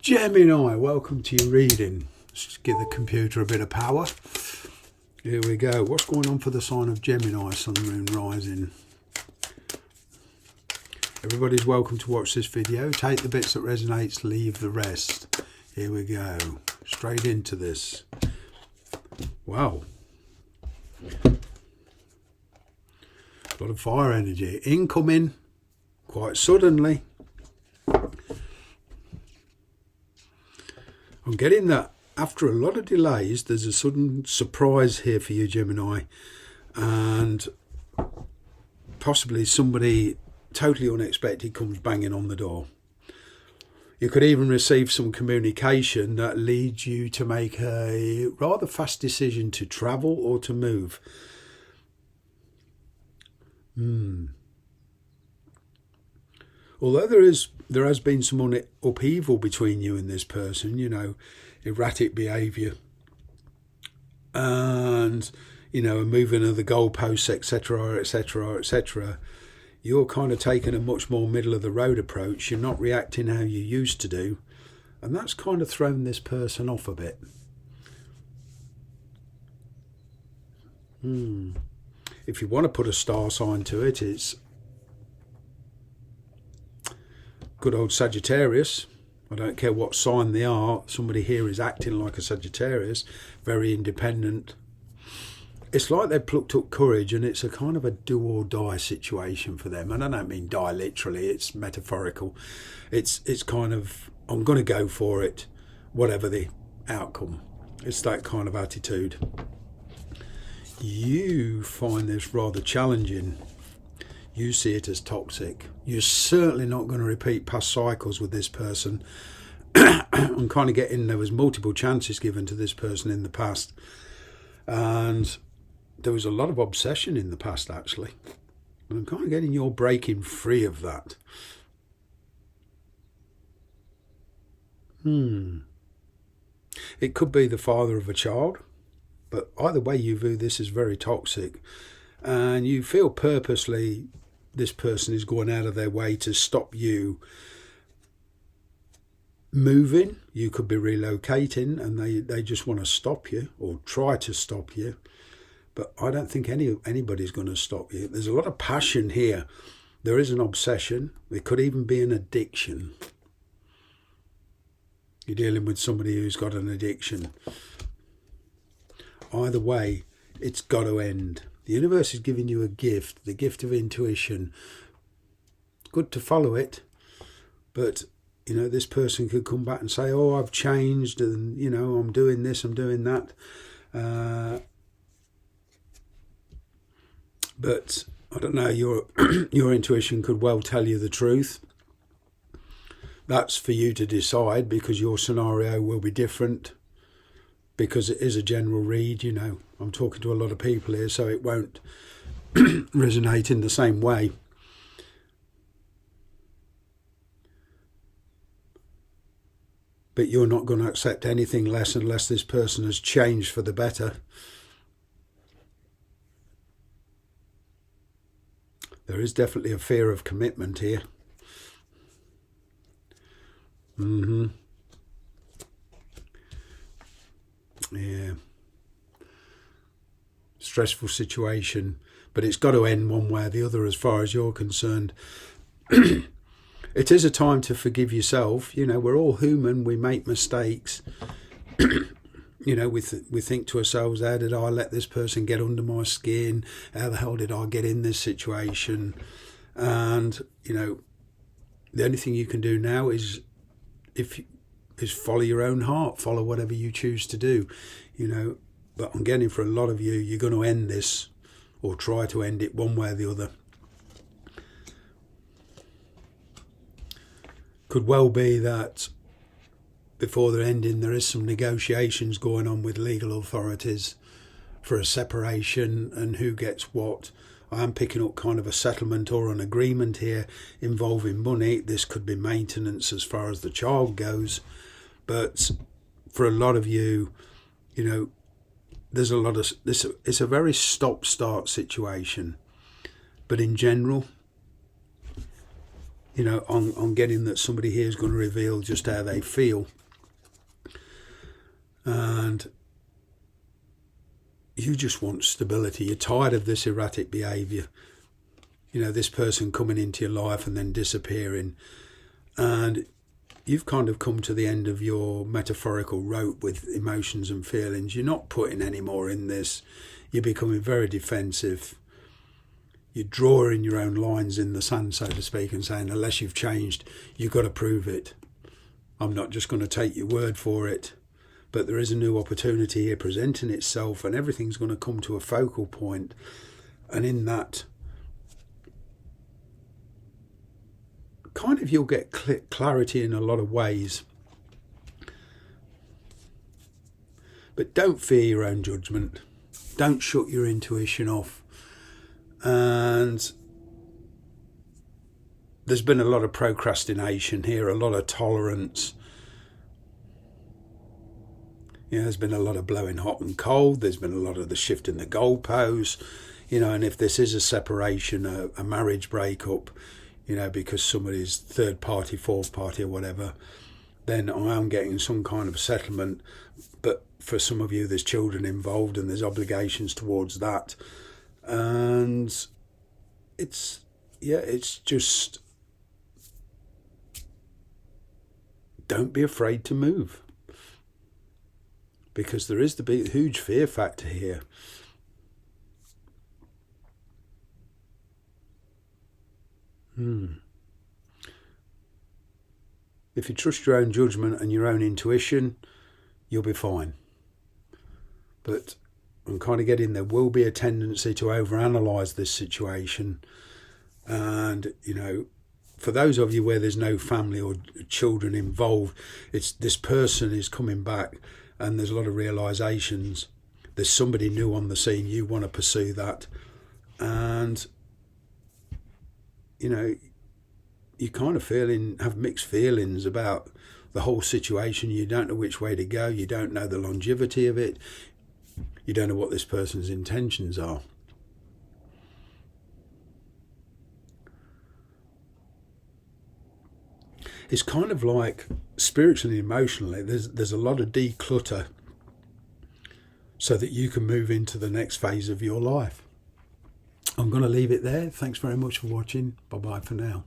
Gemini, welcome to your reading. Let's just give the computer a bit of power. Here we go. What's going on for the sign of Gemini, Sun, Moon, Rising? Everybody's welcome to watch this video. Take the bits that resonates, leave the rest. Here we go. Straight into this. Wow. A lot of fire energy. Incoming quite suddenly. I'm getting that after a lot of delays, there's a sudden surprise here for you, Gemini, and possibly somebody totally unexpected comes banging on the door. You could even receive some communication that leads you to make a rather fast decision to travel or to move. Although there has been some upheaval between you and this person, you know, erratic behaviour and, you know, a moving of the goalposts, etc., etc., etc., you're kind of taking a much more middle of the road approach. You're not reacting how you used to do, and that's kind of thrown this person off a bit. If you want to put a star sign to it, it's good old Sagittarius. I don't care what sign they are. Somebody here is acting like a Sagittarius, very independent. It's like they've plucked up courage, and it's a kind of a do or die situation for them. And I don't mean die literally, it's metaphorical. It's kind of, I'm going to go for it, whatever the outcome. It's that kind of attitude. You find this rather challenging. You see it as toxic. You're certainly not going to repeat past cycles with this person. I'm kind of getting there was multiple chances given to this person in the past. And there was a lot of obsession in the past, actually. And I'm kind of getting you're breaking free of that. It could be the father of a child. But either way, you view this as very toxic. And you feel purposely this person is going out of their way to stop you moving. You could be relocating, and they just want to stop you or try to stop you. But I don't think anybody's going to stop you. There's a lot of passion here. There is an obsession. It could even be an addiction. You're dealing with somebody who's got an addiction. Either way, it's got to end. The universe is giving you a gift, the gift of intuition. Good to follow it, but, you know, this person could come back and say, oh, I've changed, and, you know, I'm doing this, I'm doing that. But, I don't know, your intuition could well tell you the truth. That's for you to decide, because your scenario will be different. Because it is a general read, you know. I'm talking to a lot of people here, so it won't resonate in the same way. But you're not going to accept anything less unless this person has changed for the better. There is definitely a fear of commitment here. Yeah. Stressful situation, but it's got to end one way or the other as far as you're concerned. It is a time to forgive yourself. You know, we're all human, we make mistakes. You know, we think to ourselves, how did I let this person get under my skin? How the hell did I get in this situation? And, you know, the only thing you can do now is follow your own heart, follow whatever you choose to do, you know. But I'm getting for a lot of you, you're going to end this or try to end it one way or the other. Could well be that before the ending there is some negotiations going on with legal authorities for a separation and who gets what. I am picking up kind of a settlement or an agreement here involving money. This could be maintenance as far as the child goes. But for a lot of you, you know, there's a lot of this. It's a very stop-start situation. But in general, you know, on getting that somebody here is going to reveal just how they feel. And you just want stability. You're tired of this erratic behaviour. You know, this person coming into your life and then disappearing. And you've kind of come to the end of your metaphorical rope with emotions and feelings. You're not putting any more in this. You're becoming very defensive. You're drawing your own lines in the sand, so to speak, and saying, unless you've changed, you've got to prove it. I'm not just going to take your word for it. But there is a new opportunity here presenting itself, and everything's going to come to a focal point. And in that, kind of, you'll get clarity in a lot of ways. But don't fear your own judgment. Don't shut your intuition off. And there's been a lot of procrastination here, a lot of tolerance. You know, there's been a lot of blowing hot and cold. There's been a lot of the shift in the goalposts. You know, and if this is a separation, a marriage breakup, you know, because somebody's third party, fourth party or whatever, then I am getting some kind of settlement. But for some of you, there's children involved and there's obligations towards that. And it's just, don't be afraid to move. Because there is the big, huge fear factor here. If you trust your own judgment and your own intuition, you'll be fine. But I'm kind of getting there will be a tendency to overanalyze this situation. And, you know, for those of you where there's no family or children involved, it's this person is coming back. And there's a lot of realizations. There's somebody new on the scene. You want to pursue that. And, you know, you kind of have mixed feelings about the whole situation. You don't know which way to go. You don't know the longevity of it. You don't know what this person's intentions are. It's kind of like spiritually and emotionally, there's a lot of declutter so that you can move into the next phase of your life. I'm going to leave it there. Thanks very much for watching. Bye-bye for now.